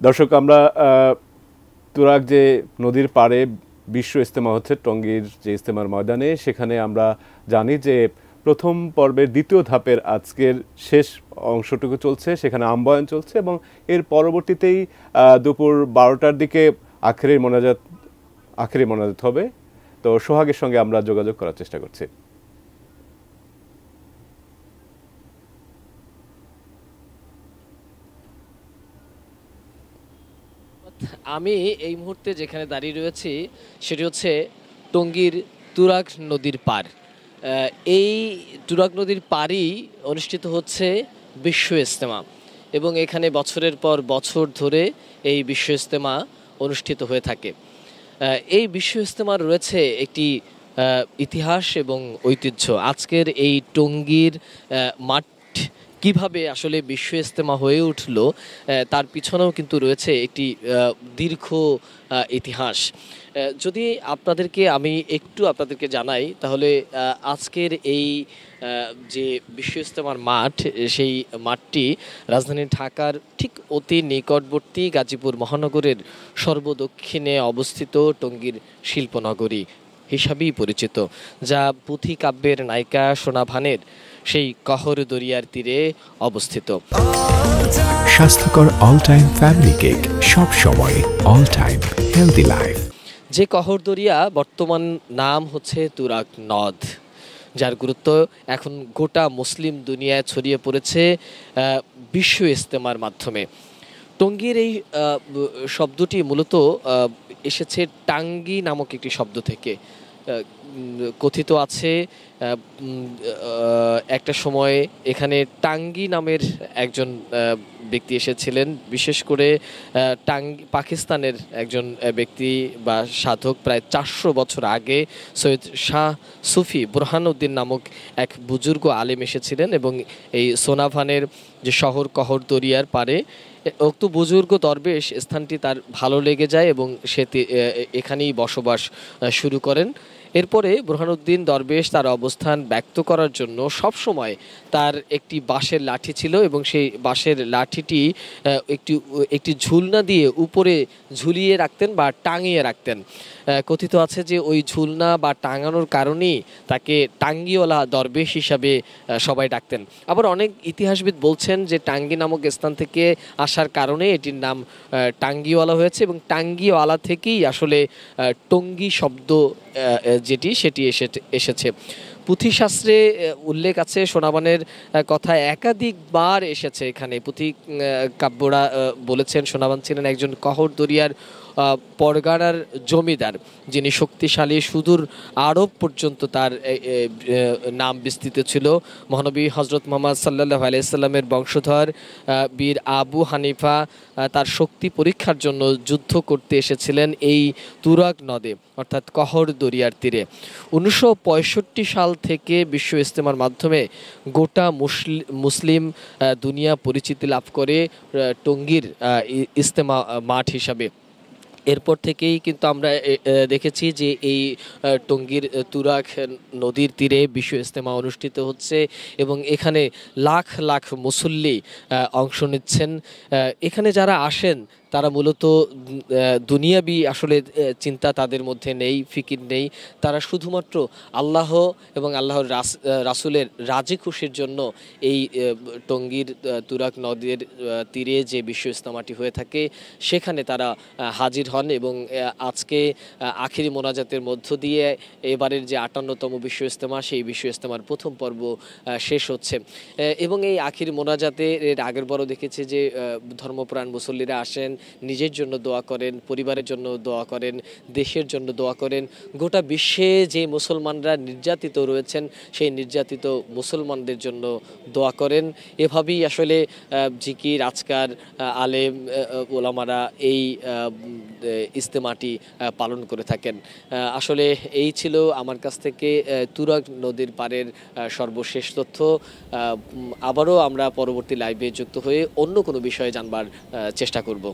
দর্শক, আমরা তুরাগ যে নদীর পাড়ে বিশ্ব ইজতেমা হচ্ছে টঙ্গীর যে ইজতেমার ময়দানে, সেখানে আমরা জানি যে প্রথম পর্বের দ্বিতীয় ধাপের আজকের শেষ অংশটুকু চলছে, সেখানে আহ্বায়ন চলছে এবং এর পরবর্তীতেই দুপুর 12টার দিকে আখেরি মোনাজাত হবে। তো সোহাগের সঙ্গে আমরা যোগাযোগ করার চেষ্টা করছি। আমি এই মুহূর্তে যেখানে দাঁড়িয়ে রয়েছি সেটি হচ্ছে টঙ্গীর তুরাগ নদীর পার। এই তুরাগ নদীর পাড়ই অনুষ্ঠিত হচ্ছে বিশ্ব ইজতেমা এবং এখানে বছরের পর বছর ধরে এই বিশ্ব ইজতেমা অনুষ্ঠিত হয়ে থাকে। এই বিশ্ব ইজতেমার রয়েছে একটি ইতিহাস এবং ঐতিহ্য। আজকের এই টঙ্গীর মাঠ কিভাবে আসলে বিশ্ব ইজতেমা হয়ে উঠল তার পিছনেও কিন্তু রয়েছে একটি দীর্ঘ ইতিহাস। যদি আপনাদেরকে জানাই তাহলে আজকের এই যে বিশ্ব ইজতেমার মাঠ, সেই মাঠটি রাজধানী ঢাকার ঠিক অতি নিকটবর্তী গাজীপুর মহানগরের সর্বদক্ষিণে অবস্থিত টঙ্গীর শিল্পনগরী হিসাবেই পরিচিত, যা পুঁথি কাব্যের নায়িকা সোনা ভানের সেই কহর দরিয়ার তীরে অবস্থিত। স্বাস্থ্যকর অল টাইম ফ্যামিলি কেক, সব সময় অল টাইম হেলদি লাইফ। যে কহর দরিয়া বর্তমান নাম হচ্ছে তুরাগ নদ, যার গুরুত্ব এখন গোটা মুসলিম দুনিয়ায় ছড়িয়ে পড়েছে বিশ্ব ইজতেমার মাধ্যমে। টঙ্গীর এই শব্দটি মূলত এসেছে টাঙ্গি নামক একটি শব্দ থেকে। কথিত আছে একটা সময়ে এখানে টাঙ্গি নামের একজন ব্যক্তি এসেছিলেন, বিশেষ করে পাকিস্তানের একজন ব্যক্তি বা সাধক। প্রায় 400 বছর আগে সৈয়দ শাহ সুফি বুরহানুদ্দিন নামক এক বুজুর্গ আলেম এসেছিলেন এবং এই সোনাভানের যে শহর কহর দরিয়ার পারে উক্ত বুজুর্গ দরবেশ স্থানটি তার ভালো লেগে যায় এবং সে এখানেই বসবাস শুরু করেন। এরপরে বুরহানুদ্দিন দরবেশ তার অবস্থান ব্যক্ত করার জন্য সবসময় তার একটি বাঁশের লাঠি ছিল এবং সেই বাঁশের লাঠিটি একটি ঝুলনা দিয়ে উপরে ঝুলিয়ে রাখতেন বা টাঙিয়ে রাখতেন। কথিত আছে যে ওই ঝুলনা বা টাঙানোর কারণেই তাকে টাঙ্গিওয়ালা দরবেশ হিসাবে সবাই ডাকতেন। আবার অনেক ইতিহাসবিদ বলছেন যে টাঙ্গি নামক স্থান থেকে আসার কারণে এটির নাম টাঙ্গিওয়ালা হয়েছে এবং টাঙ্গিওয়ালা থেকেই আসলে টঙ্গী শব্দ সেটি এসেছে। পুঁথিশাস্ত্রে উল্লেখ আছে, সোনাবানের কথা একাধিকবার এসেছে। এখানে পুঁথি কাব্যরা বলেছেন সোনাবান ছিলেন একজন কহর দরিয়ার পরগানার জমিদার, যিনি শক্তিশালী সুদূর আরব পর্যন্ত তার নাম বিস্তৃত ছিল। মহানবী হজরত মুহাম্মদ সাল্লাল্লাহু আলাইহি সাল্লামের বংশধর বীর আবু হানিফা তার শক্তি পরীক্ষার জন্য যুদ্ধ করতে এসেছিলেন এই তুরাগ নদে, অর্থাৎ কহর দরিয়ার তীরে। 1965 সাল থেকে বিশ্ব ইজতেমার মাধ্যমে গোটা মুসলিম দুনিয়া পরিচিতি লাভ করে টঙ্গীর ইজতেমা মাঠ হিসাবে। এরপর থেকেই কিন্তু আমরা দেখেছি যে এই টঙ্গীর তুরাগ নদীর তীরে বিশ্ব ইজতেমা অনুষ্ঠিত হচ্ছে এবং এখানে লাখ লাখ মুসল্লি অংশ নিচ্ছেন। এখানে যারা আসেন তারা মূলত দুনিয়াবি আসলে চিন্তা তাদের মধ্যে নেই, ফিকির নেই। তারা শুধুমাত্র আল্লাহ এবং আল্লাহর রাসূলের রাজি খুশির জন্য এই টঙ্গীর তুরাগ নদীর তীরে যে বিশ্ব ইজতেমাটি হয়ে থাকে সেখানে তারা হাজির হন এবং আজকে আখিরি মোনাজাতের মধ্য দিয়ে এবারের যে 58তম বিশ্ব ইজতেমা, সেই বিশ্ব ইজতেমার প্রথম পর্ব শেষ হচ্ছে। এবং এই আখিরি মোনাজাতে এর আগের বড় দেখেছি যে ধর্মপ্রাণ মুসল্লিরা আসেন, নিজের জন্য দোয়া করেন, পরিবারের জন্য দোয়া করেন, দেশের জন্য দোয়া করেন। গোটা বিশ্বে যে মুসলমানরা নির্যাতিত রয়েছেন সেই নির্যাতিত মুসলমানদের জন্য দোয়া করেন। এভাবেই আসলে জিকির, আজকার, আলেম ওলামারা এই ইজতেমাটি পালন করে থাকেন। আসলে এই ছিল আমার কাছ থেকে তুরাগ নদীর পাড়ের সর্বশেষ তথ্য। আবারও আমরা পরবর্তী লাইভে যুক্ত হয়ে অন্য কোনো বিষয়ে জানবার চেষ্টা করব।